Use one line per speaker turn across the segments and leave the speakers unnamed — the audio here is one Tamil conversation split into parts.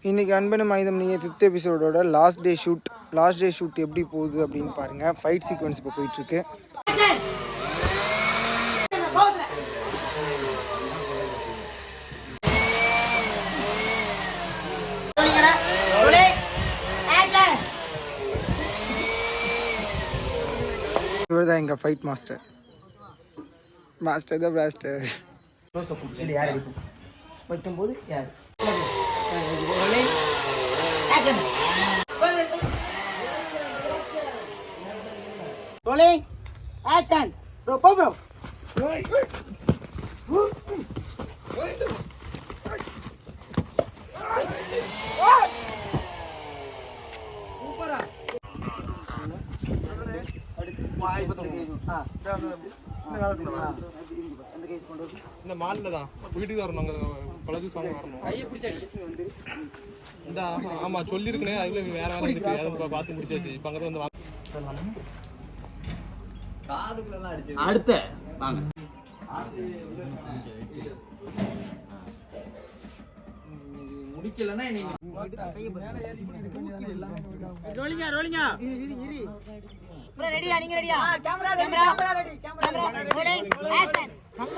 இன்றைக்கி அன்பனும் ஆயுதம் நீயே 5th எபிசோடோட லாஸ்ட் டே ஷூட் எப்படி போகுது அப்படின்னு பாருங்கள். ஃபைட் சீக்வன்ஸ் இப்போ போயிட்டுருக்கு. இவர் தான் எங்கள் ஃபைட் மாஸ்டர் தான் பிளாஸ்டர்.
யார் அடிக்கும் வைக்கும்போது யார் ரோலிங் ஆக்ஷன் ப்ரோ ப்ரோ சூப்பரா
இந்த மால்ல தான் வீட்டுக்கு வரணும். அங்கே பல ஜூஸ் வாங்க வரணும். இந்த ஆமாம் சொல்லியிருக்கேன். அதுல வேற வேலை இருக்கு. அதை பார்த்து முடிச்சாச்சு. இப்போ அங்கே வந்து
அடுத்த வாங்க முடிக்கலன்னா ரோலிங்கா ரெடியா நீங்க ரெடியா camera ready camera rolling action நல்ல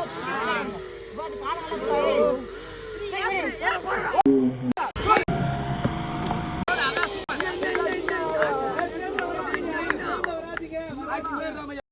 பாத்து கால நல்ல